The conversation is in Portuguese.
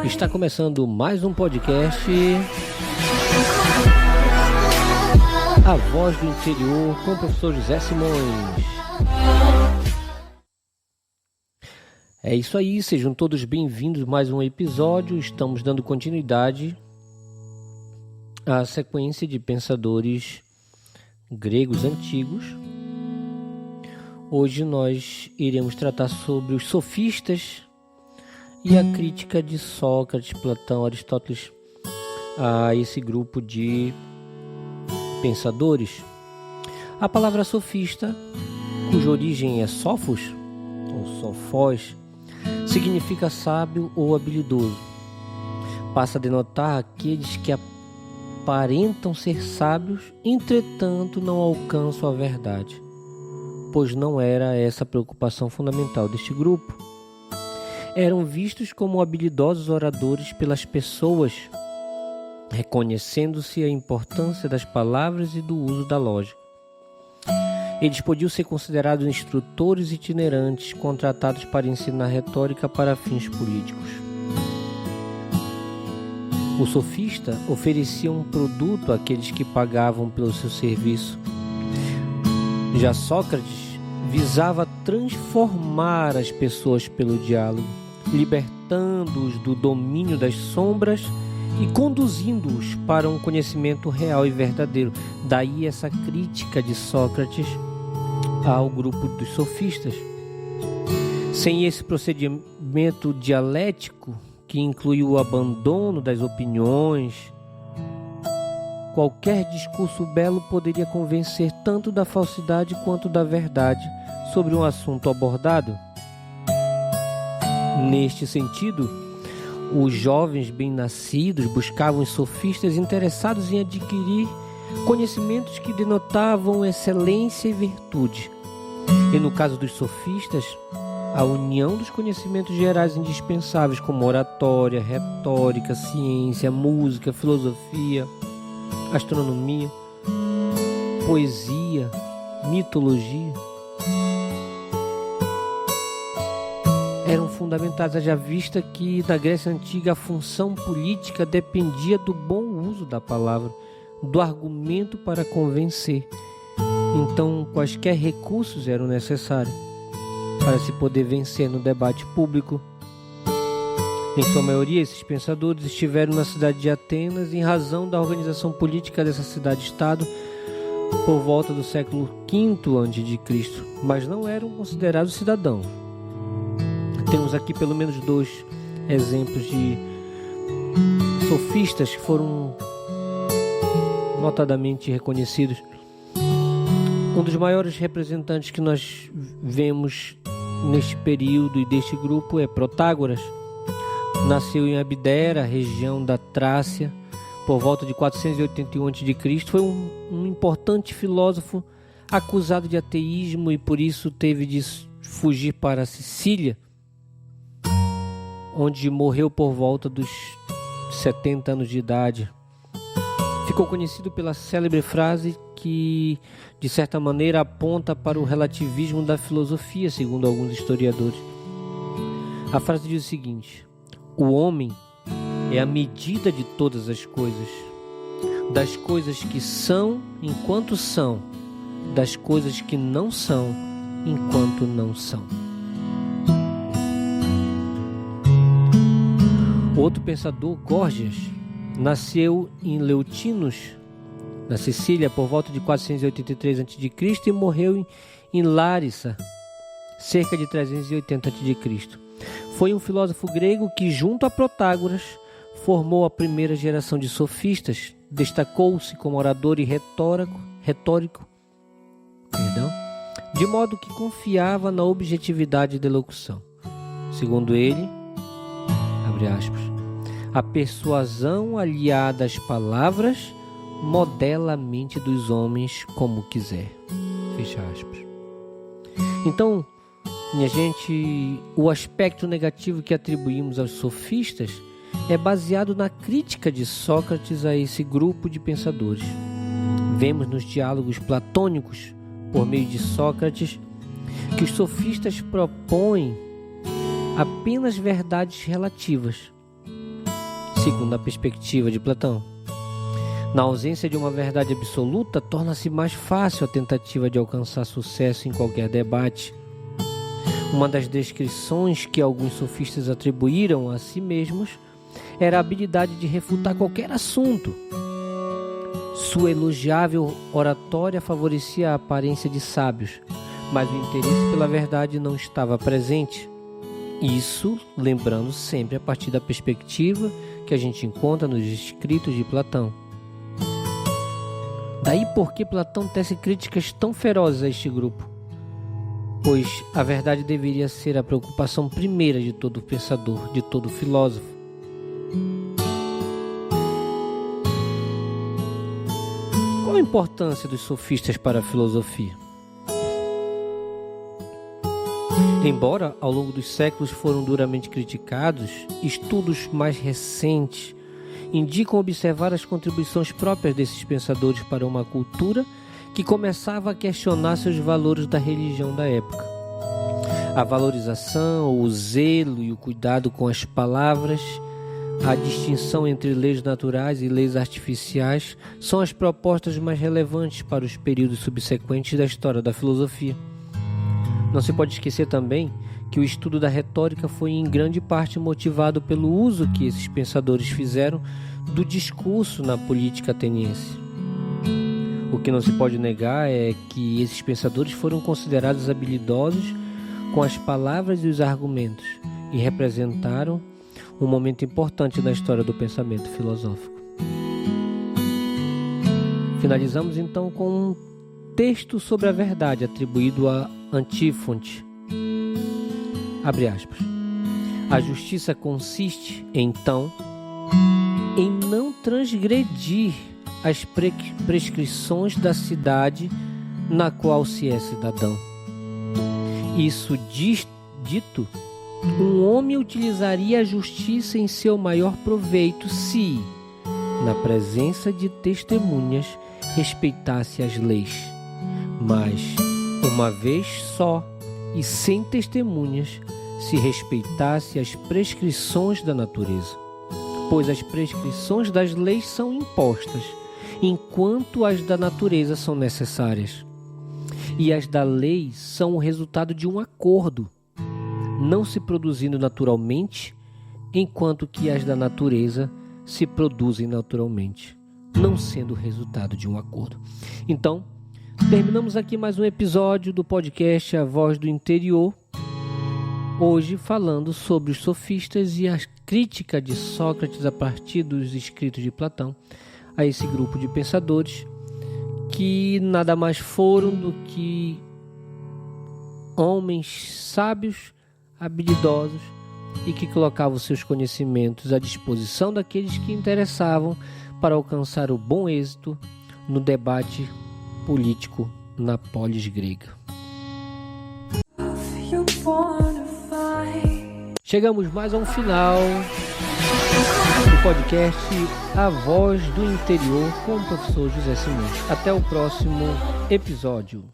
Está começando mais um podcast, A Voz do Interior, com o professor José Simões. É isso aí, sejam todos bem-vindos a mais um episódio. Estamos dando continuidade à sequência de pensadores gregos antigos. Hoje nós iremos tratar sobre os sofistas e a crítica de Sócrates, Platão, Aristóteles a esse grupo de pensadores. A palavra sofista, cuja origem é sofos, ou sofós, significa sábio ou habilidoso. Passa a denotar aqueles que aparentam ser sábios, entretanto não alcançam a verdade, pois não era essa a preocupação fundamental deste grupo. Eram vistos como habilidosos oradores pelas pessoas, reconhecendo-se a importância das palavras e do uso da lógica. Eles podiam ser considerados instrutores itinerantes, contratados para ensinar retórica para fins políticos. O sofista oferecia um produto àqueles que pagavam pelo seu serviço. Já Sócrates visava transformar as pessoas pelo diálogo, libertando-os do domínio das sombras e conduzindo-os para um conhecimento real e verdadeiro. Daí essa crítica de Sócrates ao grupo dos sofistas. Sem esse procedimento dialético, que inclui o abandono das opiniões, qualquer discurso belo poderia convencer tanto da falsidade quanto da verdade sobre um assunto abordado. Neste sentido, os jovens bem-nascidos buscavam os sofistas interessados em adquirir conhecimentos que denotavam excelência e virtude. E no caso dos sofistas, a união dos conhecimentos gerais indispensáveis como oratória, retórica, ciência, música, filosofia, astronomia, poesia, mitologia, eram fundamentais, haja vista que na Grécia Antiga a função política dependia do bom uso da palavra, do argumento para convencer. Então, quaisquer recursos eram necessários para se poder vencer no debate público. Em sua maioria, esses pensadores estiveram na cidade de Atenas em razão da organização política dessa cidade-estado por volta do século V a.C., mas não eram considerados cidadãos. Temos aqui pelo menos dois exemplos de sofistas que foram notadamente reconhecidos. Um dos maiores representantes que nós vemos neste período e deste grupo é Protágoras. Nasceu em Abdera, região da Trácia, por volta de 481 a.C. Foi um importante filósofo acusado de ateísmo e por isso teve de fugir para a Sicília, onde morreu por volta dos 70 anos de idade. Ficou conhecido pela célebre frase que, de certa maneira, aponta para o relativismo da filosofia, segundo alguns historiadores. A frase diz o seguinte: o homem é a medida de todas as coisas, das coisas que são enquanto são, das coisas que não são enquanto não são. Outro pensador, Górgias, nasceu em Leutinos, na Sicília, por volta de 483 a.C. e morreu em Lárissa, cerca de 380 a.C. Foi um filósofo grego que, junto a Protágoras, formou a primeira geração de sofistas. Destacou-se como orador e retórico, de modo que confiava na objetividade da elocução. Segundo ele, abre aspas, a persuasão aliada às palavras modela a mente dos homens como quiser. Fecha aspas. Então, minha gente, o aspecto negativo que atribuímos aos sofistas é baseado na crítica de Sócrates a esse grupo de pensadores. Vemos nos diálogos platônicos, por meio de Sócrates, que os sofistas propõem apenas verdades relativas, segundo a perspectiva de Platão. Na ausência de uma verdade absoluta, torna-se mais fácil a tentativa de alcançar sucesso em qualquer debate. Uma das descrições que alguns sofistas atribuíram a si mesmos era a habilidade de refutar qualquer assunto. Sua elogiável oratória favorecia a aparência de sábios, mas o interesse pela verdade não estava presente. Isso, lembrando sempre a partir da perspectiva que a gente encontra nos escritos de Platão. Daí porque Platão tece críticas tão ferozes a este grupo, pois a verdade deveria ser a preocupação primeira de todo pensador, de todo filósofo. Qual a importância dos sofistas para a filosofia? Embora ao longo dos séculos foram duramente criticados, estudos mais recentes indicam observar as contribuições próprias desses pensadores para uma cultura que começava a questionar seus valores da religião da época. A valorização, o zelo e o cuidado com as palavras, a distinção entre leis naturais e leis artificiais são as propostas mais relevantes para os períodos subsequentes da história da filosofia. Não se pode esquecer também que o estudo da retórica foi em grande parte motivado pelo uso que esses pensadores fizeram do discurso na política ateniense. O que não se pode negar é que esses pensadores foram considerados habilidosos com as palavras e os argumentos e representaram um momento importante na história do pensamento filosófico. Finalizamos então com um texto sobre a verdade atribuído a Antífonte. Abre aspas. A justiça consiste, então, em não transgredir as prescrições da cidade na qual se é cidadão. Isso dito, um homem utilizaria a justiça em seu maior proveito se, na presença de testemunhas, respeitasse as leis. Mas, uma vez só e sem testemunhas, se respeitasse as prescrições da natureza, pois as prescrições das leis são impostas, enquanto as da natureza são necessárias. E as da lei são o resultado de um acordo, não se produzindo naturalmente, enquanto que as da natureza se produzem naturalmente, não sendo o resultado de um acordo. Então, terminamos aqui mais um episódio do podcast A Voz do Interior, hoje falando sobre os sofistas e a crítica de Sócrates a partir dos escritos de Platão a esse grupo de pensadores que nada mais foram do que homens sábios, habilidosos e que colocavam seus conhecimentos à disposição daqueles que interessavam para alcançar o bom êxito no debate político na polis grega. Chegamos mais a um final do podcast A Voz do Interior com o professor José Simões. Até o próximo episódio.